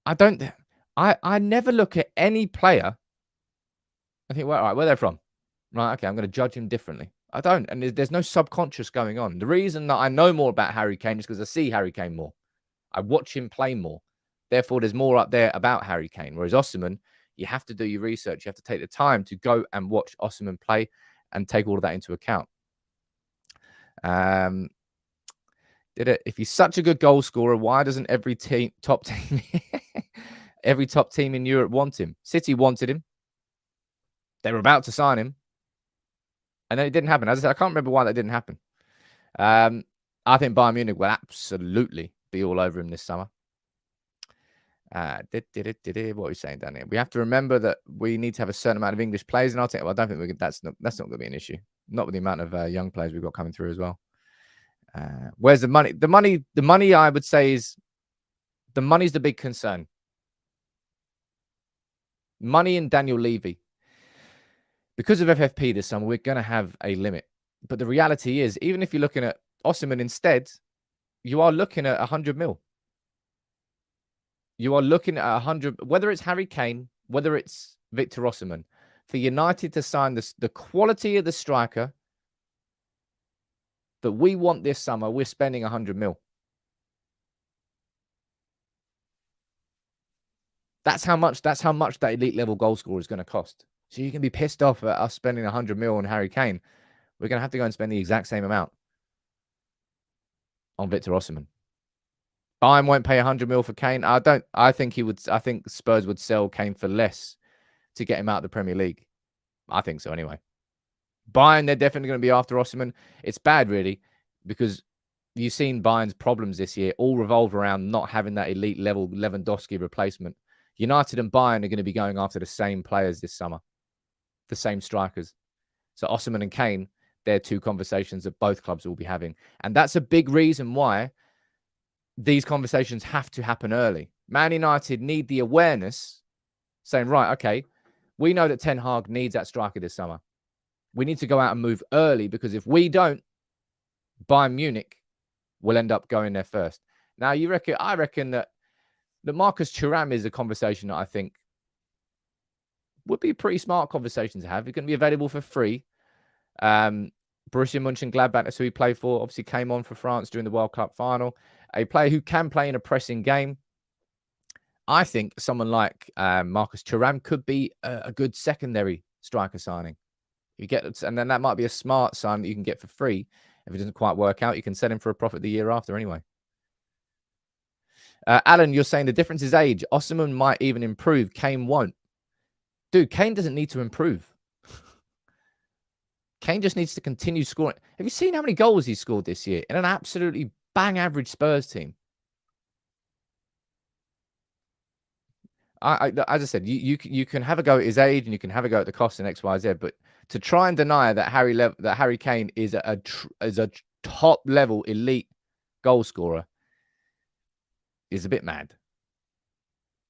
I never look at any player and think, well, all right, where they're from. Right, okay, I'm going to judge him differently. I don't. And there's no subconscious going on. The reason that I know more about Harry Kane is because I see Harry Kane more. I watch him play more. Therefore, there's more up there about Harry Kane. Whereas Osimhen, you have to do your research. You have to take the time to go and watch Osimhen play and take all of that into account. If he's such a good goal scorer, why doesn't every top team in Europe want him? City wanted him. They were about to sign him. And then it didn't happen. As I said, I can't remember why that didn't happen. I think Bayern Munich will absolutely be all over him this summer. What are you saying, Daniel? We have to remember that we need to have a certain amount of English players in our team. Well, I don't think that's not going to be an issue. Not with the amount of young players we've got coming through as well. Where's the money? The money, I would say, is the money's the big concern. Money and Daniel Levy. Because of FFP this summer, we're going to have a limit. But the reality is, even if you're looking at Osimhen instead, you are looking at 100 mil. You are looking at 100, whether it's Harry Kane, whether it's Victor Osimhen, for United to sign the quality of the striker that we want this summer, we're spending 100 mil. That's how much that elite level goal scorer is going to cost. So you can be pissed off at us spending 100 mil on Harry Kane. We're going to have to go and spend the exact same amount on Victor Osimhen. Bayern won't pay 100 mil for Kane. I think Spurs would sell Kane for less to get him out of the Premier League. I think so anyway. Bayern, they're definitely going to be after Osimhen. It's bad, really, because you've seen Bayern's problems this year all revolve around not having that elite level Lewandowski replacement. United and Bayern are going to be going after the same players this summer, the same strikers. So Osimhen and Kane, they're two conversations that both clubs will be having. And that's a big reason why these conversations have to happen early. Man United need the awareness saying, right, okay, we know that Ten Hag needs that striker this summer. We need to go out and move early, because if we don't, Bayern Munich will end up going there first. Now, I reckon that Marcus Thuram is a conversation that I think would be a pretty smart conversation to have. He's going to be available for free. Borussia Mönchengladbach, that's who he played for, obviously came on for France during the World Cup final. A player who can play in a pressing game. I think someone like Marcus Thuram could be a good secondary striker signing. And then that might be a smart sign that you can get for free. If it doesn't quite work out, you can sell him for a profit the year after anyway. Alan, you're saying the difference is age. Osimhen might even improve. Kane won't. Dude, Kane doesn't need to improve. Kane just needs to continue scoring. Have you seen how many goals he's scored this year in an absolutely bang average Spurs team? As I said, you can have a go at his age and you can have a go at the cost and X, Y, Z, but to try and deny that Harry Kane is a top level elite goal scorer is a bit mad.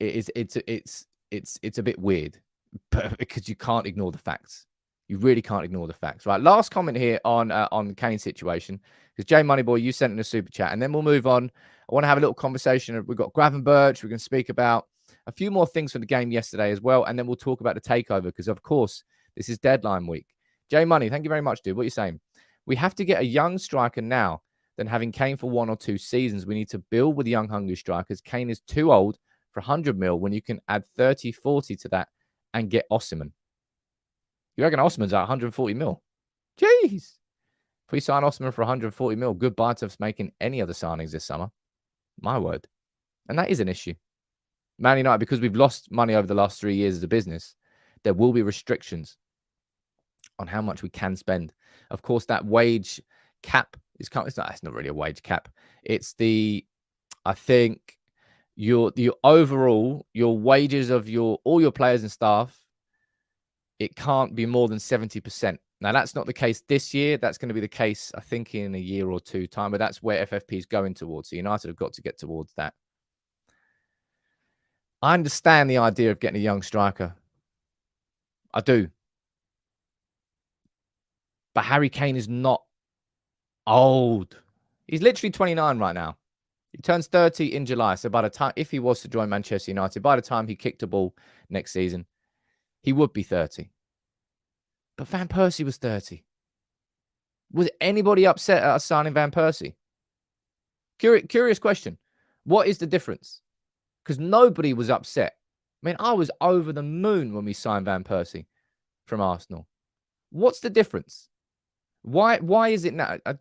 It's a bit weird, but because you can't ignore the facts. You really can't ignore the facts, right? Last comment here on the Kane situation, because Jay Moneyboy, you sent in a super chat, and then we'll move on. I want to have a little conversation. We've got Gravenberch. We're going to speak about a few more things from the game yesterday as well, and then we'll talk about the takeover, because of course this is deadline week. Jay Money, thank you very much, dude. What are you saying? We have to get a young striker now than having Kane for 1 or 2 seasons. We need to build with young, hungry strikers. Kane is too old for 100 mil when you can add 30, 40 to that and get Osimhen. You reckon Osimhen's at 140 mil? Jeez. If we sign Osimhen for 140 mil, goodbye to us making any other signings this summer. My word. And that is an issue. Man United, because we've lost money over the last 3 years as a business, there will be restrictions on how much we can spend. Of course, that wage cap is it's not really a wage cap. It's I think your overall, your wages of all your players and staff, it can't be more than 70%. Now, that's not the case this year. That's going to be the case, I think, in a year or two time, but that's where FFP is going towards. So United have got to get towards that. I understand the idea of getting a young striker. I do. But Harry Kane is not old. He's literally 29 right now. He turns 30 in July. So by the time, if he was to join Manchester United, by the time he kicked a ball next season, he would be 30. But Van Persie was 30. Was anybody upset at us signing Van Persie? Curious question. What is the difference? Because nobody was upset. I mean, I was over the moon when we signed Van Persie from Arsenal. What's the difference? Why is it now? I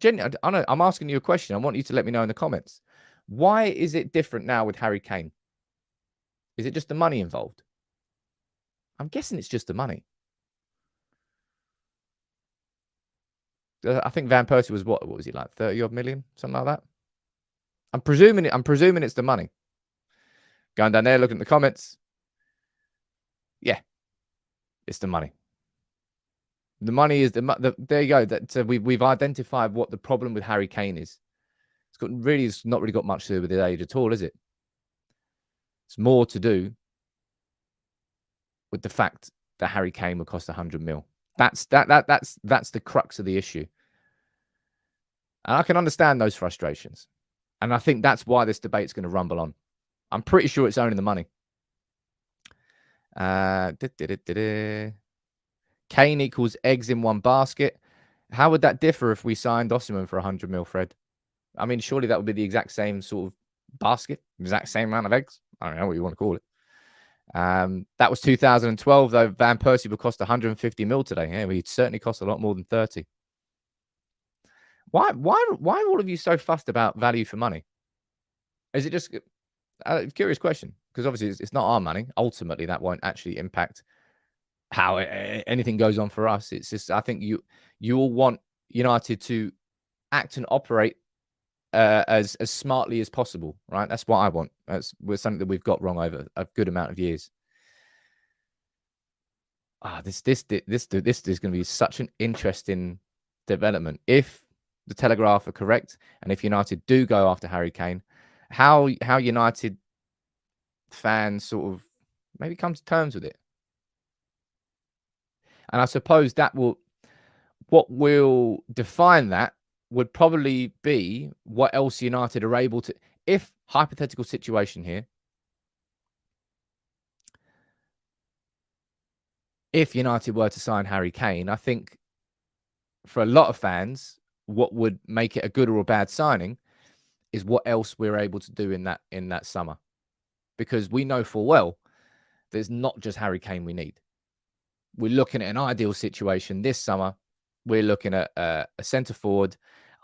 know I'm asking you a question. I want you to let me know in the comments. Why is it different now with Harry Kane? Is it just the money involved? I'm guessing it's just the money. I think Van Persie was what was he, like 30 odd million, something like that? I'm presuming it's the money. Going down there, looking at the comments. Yeah, it's the money. The money is there you go. That we've identified what the problem with Harry Kane is. It's not really got much to do with his age at all, is it? It's more to do with the fact that Harry Kane would cost 100 mil. That's the crux of the issue. And I can understand those frustrations. And I think that's why this debate's going to rumble on. I'm pretty sure it's only the money. Kane equals eggs in one basket. How would that differ if we signed Osimhen for 100 mil, Fred? I mean, surely that would be the exact same sort of basket, exact same amount of eggs. I don't know what you want to call it. That was 2012, though. Van Persie would cost 150 mil today. Yeah, he'd certainly cost a lot more than 30. Why are all of you so fussed about value for money? Is it just a curious question? Because obviously it's not our money. Ultimately, that won't actually impact how anything goes on for us. It's just, I think you all want United to act and operate as smartly as possible, right? That's what I want. That's something that we've got wrong over a good amount of years. This is going to be such an interesting development. If the Telegraph are correct, and if United do go after Harry Kane, how United fans sort of maybe come to terms with it. And I suppose what will define that would probably be what else United are able to, if hypothetical situation here, if United were to sign Harry Kane, I think for a lot of fans, what would make it a good or a bad signing is what else we're able to do in that summer. Because we know full well there's not just Harry Kane we need. We're looking at an ideal situation this summer. We're looking at a centre forward,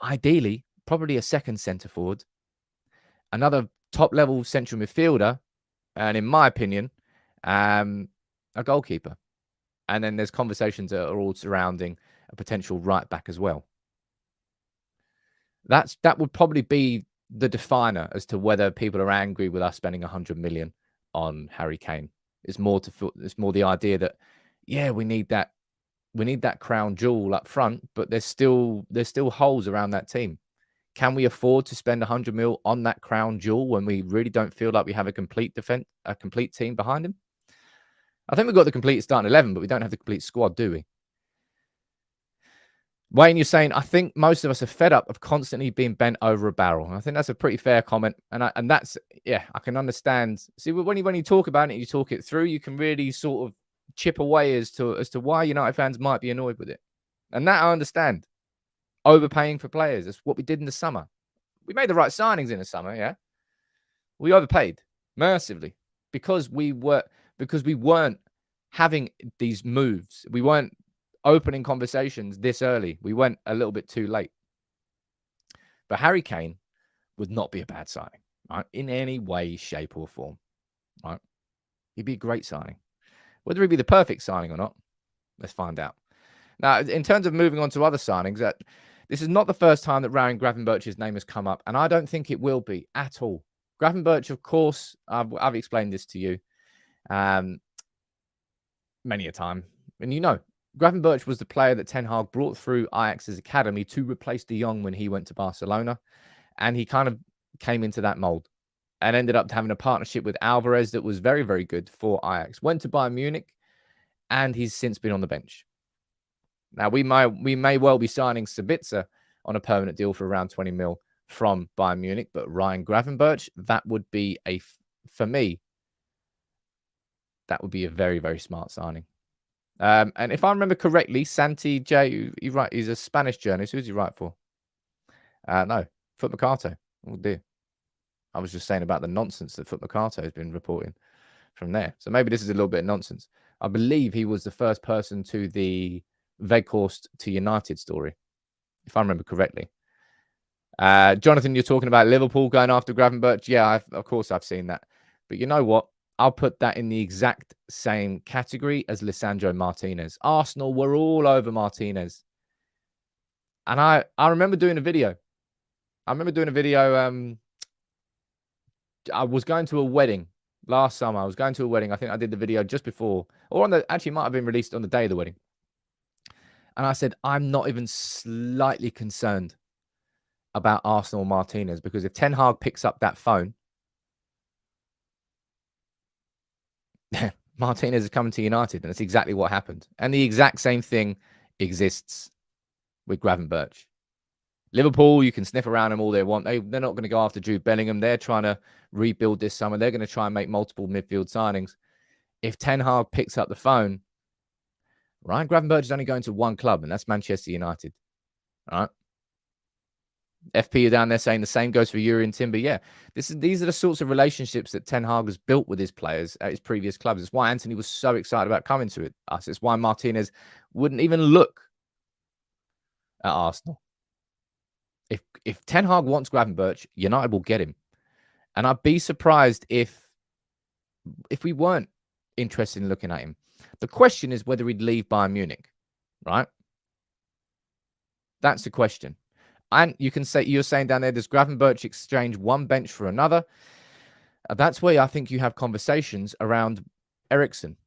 ideally, probably a second centre forward, another top level central midfielder, and in my opinion, a goalkeeper. And then there's conversations that are all surrounding a potential right back as well. That would probably be the definer as to whether people are angry with us spending 100 million on Harry Kane. It's more the idea that, yeah, we need that crown jewel up front, but there's still holes around that team. Can we afford to spend 100 mil on that crown jewel when we really don't feel like we have a complete team behind him? I think we've got the complete starting 11, but we don't have the complete squad, do we? Wayne, you're saying, I think most of us are fed up of constantly being bent over a barrel. And I think that's a pretty fair comment. And that's, yeah, I can understand. See, when you talk about it, you talk it through, you can really sort of chip away as to why United fans might be annoyed with it. And that I understand. Overpaying for players. That's what we did in the summer. We made the right signings in the summer, yeah. We overpaid massively because we weren't having these moves. We weren't opening conversations this early. We went a little bit too late. But Harry Kane would not be a bad signing. right, in any way, shape, or form. Right, he'd be a great signing. Whether he'd be the perfect signing or not, let's find out. Now, in terms of moving on to other signings, this is not the first time that Ryan Gravenberch's name has come up, and I don't think it will be at all. Gravenberch, of course, I've explained this to you many a time, and Gravenberch was the player that Ten Hag brought through Ajax's academy to replace De Jong when he went to Barcelona, and he kind of came into that mold and ended up having a partnership with Alvarez that was very, very good for Ajax. Went to Bayern Munich, and he's since been on the bench. Now, we may well be signing Sabitzer on a permanent deal for around 20 mil from Bayern Munich, but Ryan Gravenberch, that would be for me, that would be a very, very smart signing. And if I remember correctly, Santi J, he's a Spanish journalist. Who's he write for? No, Foot Mercato. Oh dear. I was just saying about the nonsense that Foot Mercato has been reporting from there. So maybe this is a little bit of nonsense. I believe he was the first person to the Weghorst to United story, if I remember correctly. Jonathan, you're talking about Liverpool going after Gravenberch. Yeah, of course I've seen that. But you know what? I'll put that in the exact same category as Lisandro Martinez. Arsenal were all over Martinez. And I remember doing a video. I was going to a wedding last summer. I was going to a wedding. I think I did the video just before, or actually might have been released on the day of the wedding. And I said, I'm not even slightly concerned about Arsenal Martinez, because if Ten Hag picks up that phone, Martinez is coming to United, and that's exactly what happened. And the exact same thing exists with Gravenberch. Liverpool, you can sniff around them all they want. They're not going to go after Jude Bellingham. They're trying to rebuild this summer. They're going to try and make multiple midfield signings. If Ten Hag picks up the phone, Ryan Gravenberch is only going to one club, and that's Manchester United. All right. FP are down there saying the same goes for Urian Timber. Yeah, these are the sorts of relationships that Ten Hag has built with his players at his previous clubs. It's why Anthony was so excited about coming to us. It's why Martinez wouldn't even look at Arsenal. If Ten Hag wants Gravenberch, United will get him. And I'd be surprised if we weren't interested in looking at him. The question is whether he'd leave Bayern Munich, right? That's the question. And you're saying down there, does Gravenberch exchange one bench for another? That's where I think you have conversations around Eriksen.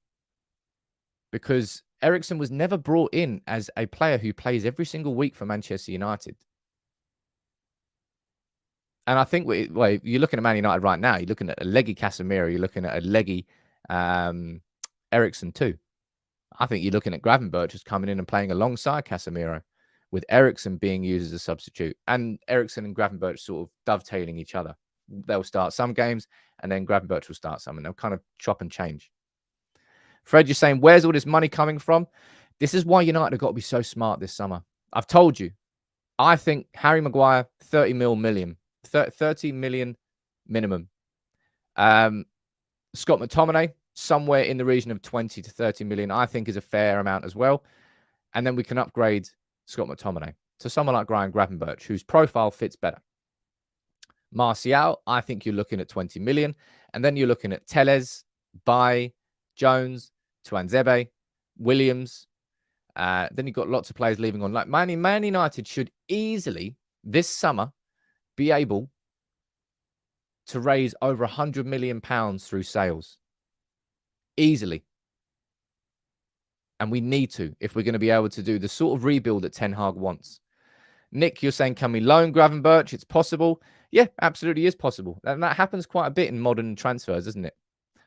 Because Eriksen was never brought in as a player who plays every single week for Manchester United. And I think, you're looking at Man United right now. You're looking at a leggy Casemiro. You're looking at a leggy Eriksen too. I think you're looking at Gravenberch just coming in and playing alongside Casemiro, with Eriksen being used as a substitute, and Eriksen and Gravenberch sort of dovetailing each other. They'll start some games, and then Gravenberch will start some, and they'll kind of chop and change. Fred, you're saying, where's all this money coming from? This is why United have got to be so smart this summer. I've told you. I think Harry Maguire, 30 million minimum. Scott McTominay, somewhere in the region of 20 to 30 million, I think is a fair amount as well. And then we can upgrade Scott McTominay to someone like Ryan Gravenberch, whose profile fits better. Martial, I think you're looking at 20 million. And then you're looking at Telles, Bay, Jones, Tuanzebe, Williams. Then you've got lots of players leaving on. Like Man United should easily, this summer, be able to raise over £100 million through sales. Easily. And we need to, if we're going to be able to do the sort of rebuild that Ten Hag wants. Nick, you're saying, can we loan Gravenberch? It's possible. Yeah, absolutely is possible. And that happens quite a bit in modern transfers, doesn't it?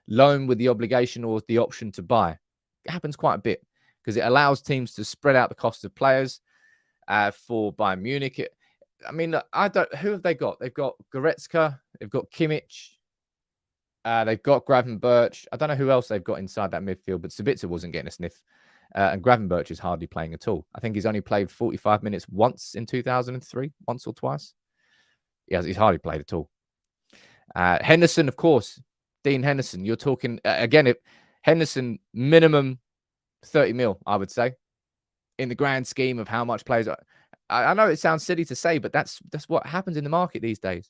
Loan with the obligation or the option to buy. It happens quite a bit because it allows teams to spread out the cost of players for Bayern Munich. Who have they got? They've got Goretzka. They've got Kimmich. They've got Gravenberch. I don't know who else they've got inside that midfield, but Sabitzer wasn't getting a sniff. And Gravenberch is hardly playing at all. I think he's only played 45 minutes once in 2003, once or twice. He's hardly played at all. Henderson, of course. Dean Henderson. You're talking, again, Henderson, minimum 30 mil, I would say, in the grand scheme of how much players are. I know it sounds silly to say, but that's what happens in the market these days.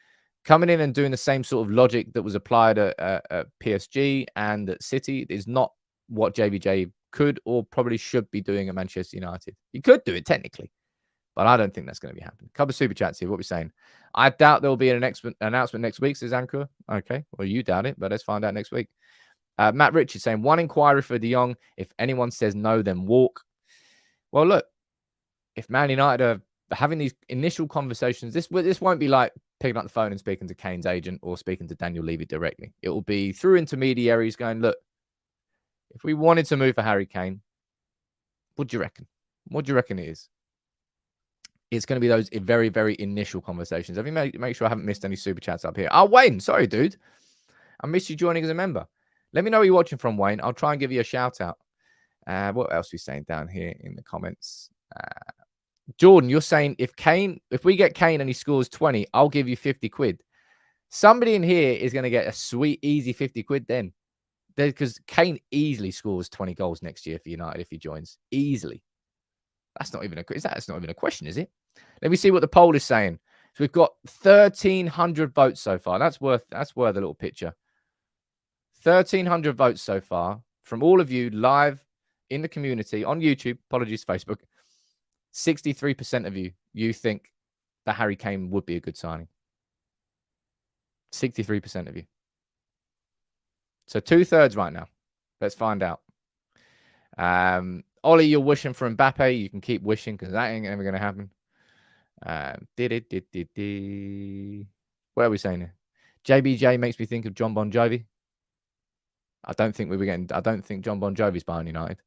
Coming in and doing the same sort of logic that was applied at PSG and at City is not what JBJ could or probably should be doing at Manchester United. He could do it technically, but I don't think that's going to be happening. Couple of super chats here. What we're saying. I doubt there will be an announcement next week, says Anchor. Okay. Well, you doubt it, but let's find out next week. Matt Rich is saying, one inquiry for De Jong. If anyone says no, then walk. Well, look, if Man United are having these initial conversations, this won't be like picking up the phone and speaking to Kane's agent or speaking to Daniel Levy directly. It will be through intermediaries going, look, if we wanted to move for Harry Kane, what do you reckon? What do you reckon it is? It's going to be those very, very initial conversations. Let me make sure I haven't missed any super chats up here. Oh, Wayne, sorry, dude. I missed you joining as a member. Let me know where you're watching from, Wayne. I'll try and give you a shout out. What else are we saying down here in the comments? Jordan, you're saying if we get Kane and he scores 20, I'll give you 50 quid. Somebody in here is going to get a sweet, easy 50 quid then. Because Kane easily scores 20 goals next year for United if he joins. Easily. That's not even a question, is it? Let me see what the poll is saying. So we've got 1,300 votes so far. That's worth a little picture. 1,300 votes so far from all of you live in the community on YouTube. Apologies, Facebook. 63% of you think that Harry Kane would be a good signing. 63% of you. So 2/3 right now. Let's find out. Ollie, you're wishing for Mbappe. You can keep wishing because that ain't ever going to happen. Where are we saying here? JBJ makes me think of John Bon Jovi. I don't think John Bon Jovi's buying United.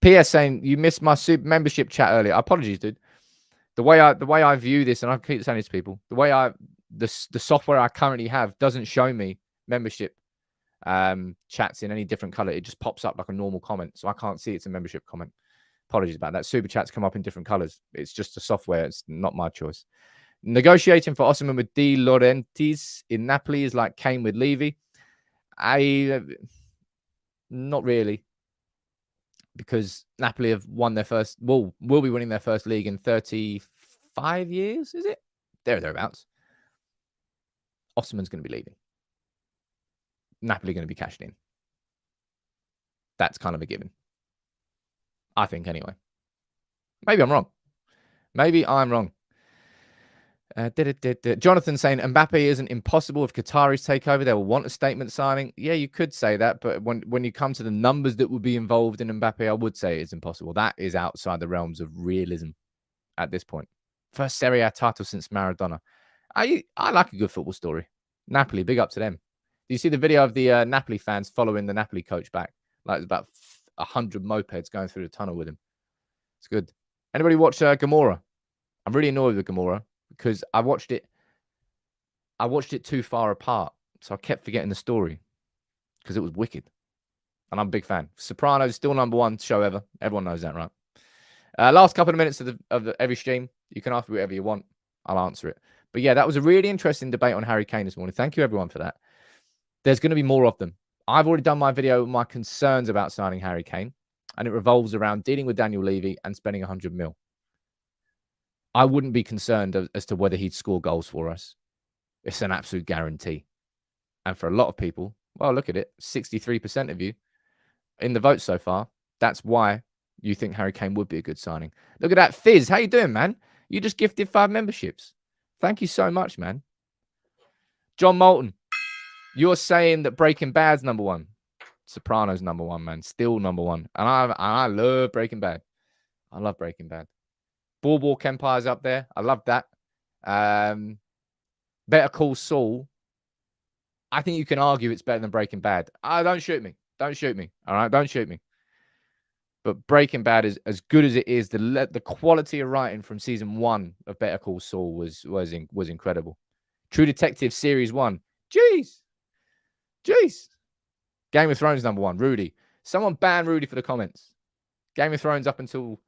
PS saying you missed my super membership chat earlier. Apologies, dude. The way I view this, and I keep saying this to people, the software I currently have doesn't show me membership chats in any different color. It just pops up like a normal comment, so I can't see it's a membership comment. Apologies about that. Super chats come up in different colors. It's just the software. It's not my choice. Negotiating for Osimhen with De Laurentiis in Napoli is like Kane with Levy. Not really, because Napoli have won their first. Will be winning their first league in 35 years. Is it? Thereabouts. Osimhen's going to be leaving. Napoli going to be cashing in. That's kind of a given. I think anyway. Maybe I'm wrong. Jonathan saying Mbappe isn't impossible. If Qataris take over, they will want a statement signing. Yeah, you could say that, but when you come to the numbers that would be involved in Mbappe, I would say it's impossible. That is outside the realms of realism at this point. First Serie A title since Maradona. I like a good football story. Napoli, big up to them. Do you see the video of the Napoli fans following the Napoli coach back? Like, there's about 100 mopeds going through the tunnel with him. It's good. Anybody watch Gomorrah? I'm really annoyed with Gomorrah because I watched it too far apart. So I kept forgetting the story because it was wicked. And I'm a big fan. Sopranos, still #1 show ever. Everyone knows that, right? Last couple of minutes of every stream. You can ask me whatever you want. I'll answer it. But yeah, that was a really interesting debate on Harry Kane this morning. Thank you, everyone, for that. There's going to be more of them. I've already done my video with my concerns about signing Harry Kane, and it revolves around dealing with Daniel Levy and spending 100 mil. I wouldn't be concerned as to whether he'd score goals for us. It's an absolute guarantee. And for a lot of people, well, look at it. 63% of you in the vote so far. That's why you think Harry Kane would be a good signing. Look at that. Fizz, how you doing, man? You just gifted 5 memberships. Thank you so much, man. John Moulton, you're saying that Breaking Bad's #1. Sopranos #1, man. Still #1. And I love Breaking Bad. I love Breaking Bad. Boardwalk Empire's up there. I love that. Better Call Saul. I think you can argue it's better than Breaking Bad. Don't shoot me. Don't shoot me. All right? Don't shoot me. But Breaking Bad is as good as it is. The quality of writing from season 1 of Better Call Saul was incredible. True Detective Series 1. Jeez. Game of Thrones #1. Rudy. Someone ban Rudy for the comments. Game of Thrones up until...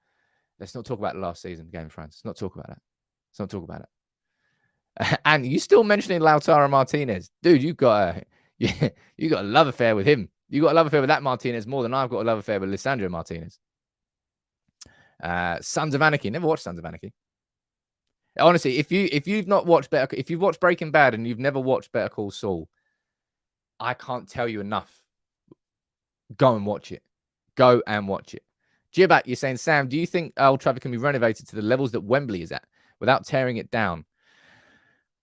Let's not talk about the last season, Game of Thrones. Let's not talk about it. And you still mentioning Lautaro Martinez. Dude, you got a love affair with him. You got a love affair with that Martinez more than I've got a love affair with Lisandro Martinez. Sons of Anarchy. Never watched Sons of Anarchy. Honestly, if you've not watched if you've watched Breaking Bad and you've never watched Better Call Saul, I can't tell you enough. Go and watch it. Go and watch it. Jibak, you're saying, Sam, do you think Old Trafford can be renovated to the levels that Wembley is at without tearing it down?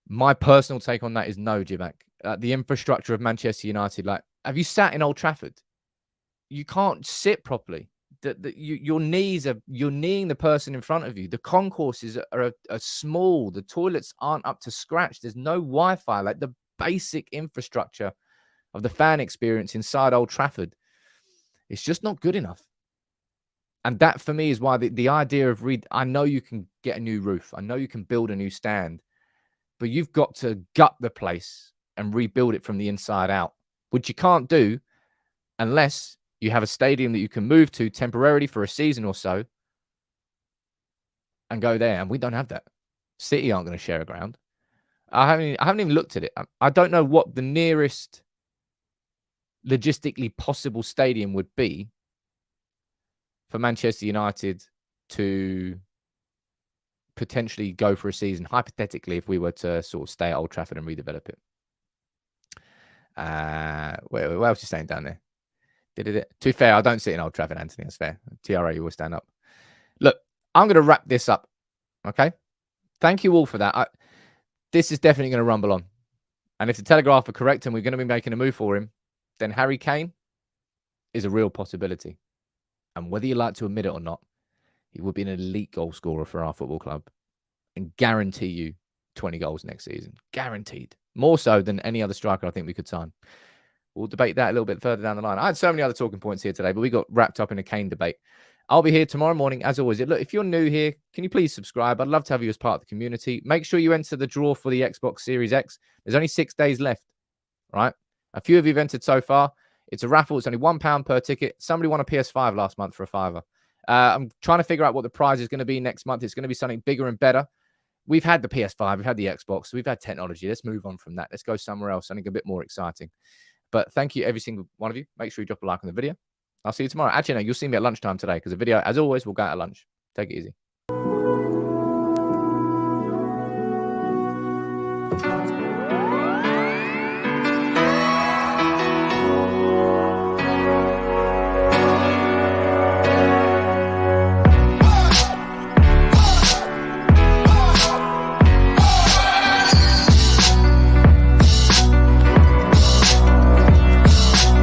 My personal take on that is no, Jibak. The infrastructure of Manchester United, like, have you sat in Old Trafford? You can't sit properly. Your knees are, you're kneeing the person in front of you. The concourses are small. The toilets aren't up to scratch. There's no Wi-Fi. Like, the basic infrastructure of the fan experience inside Old Trafford, it's just not good enough. And that, for me, is why the idea of I know you can get a new roof. I know you can build a new stand. But you've got to gut the place and rebuild it from the inside out, which you can't do unless you have a stadium that you can move to temporarily for a season or so and go there. And we don't have that. City aren't going to share a ground. I haven't even looked at it. I don't know what the nearest logistically possible stadium would be for Manchester United to potentially go for a season, hypothetically, if we were to sort of stay at Old Trafford and redevelop it. Where else are you staying down there? To be fair, I don't sit in Old Trafford, Anthony. That's fair. TRA, you always stand up. Look, I'm going to wrap this up. Okay? Thank you all for that. This is definitely going to rumble on. And if the Telegraph are correct and we're going to be making a move for him, then Harry Kane is a real possibility. And whether you like to admit it or not, he would be an elite goal scorer for our football club and guarantee you 20 goals next season. Guaranteed. More so than any other striker I think we could sign. We'll debate that a little bit further down the line. I had so many other talking points here today, but we got wrapped up in a Kane debate. I'll be here tomorrow morning, as always. Look, if you're new here, can you please subscribe? I'd love to have you as part of the community. Make sure you enter the draw for the Xbox Series X. There's only 6 days left, right? A few of you have entered so far. It's a raffle. It's only £1 per ticket. Somebody won a PS5 last month for a £5. I'm trying to figure out what the prize is going to be next month. It's going to be something bigger and better. We've had the PS5. We've had the Xbox. We've had technology. Let's move on from that. Let's go somewhere else, something a bit more exciting. But thank you, every single one of you. Make sure you drop a like on the video. I'll see you tomorrow. Actually, no, you'll see me at lunchtime today because the video, as always, will go out at lunch. Take it easy.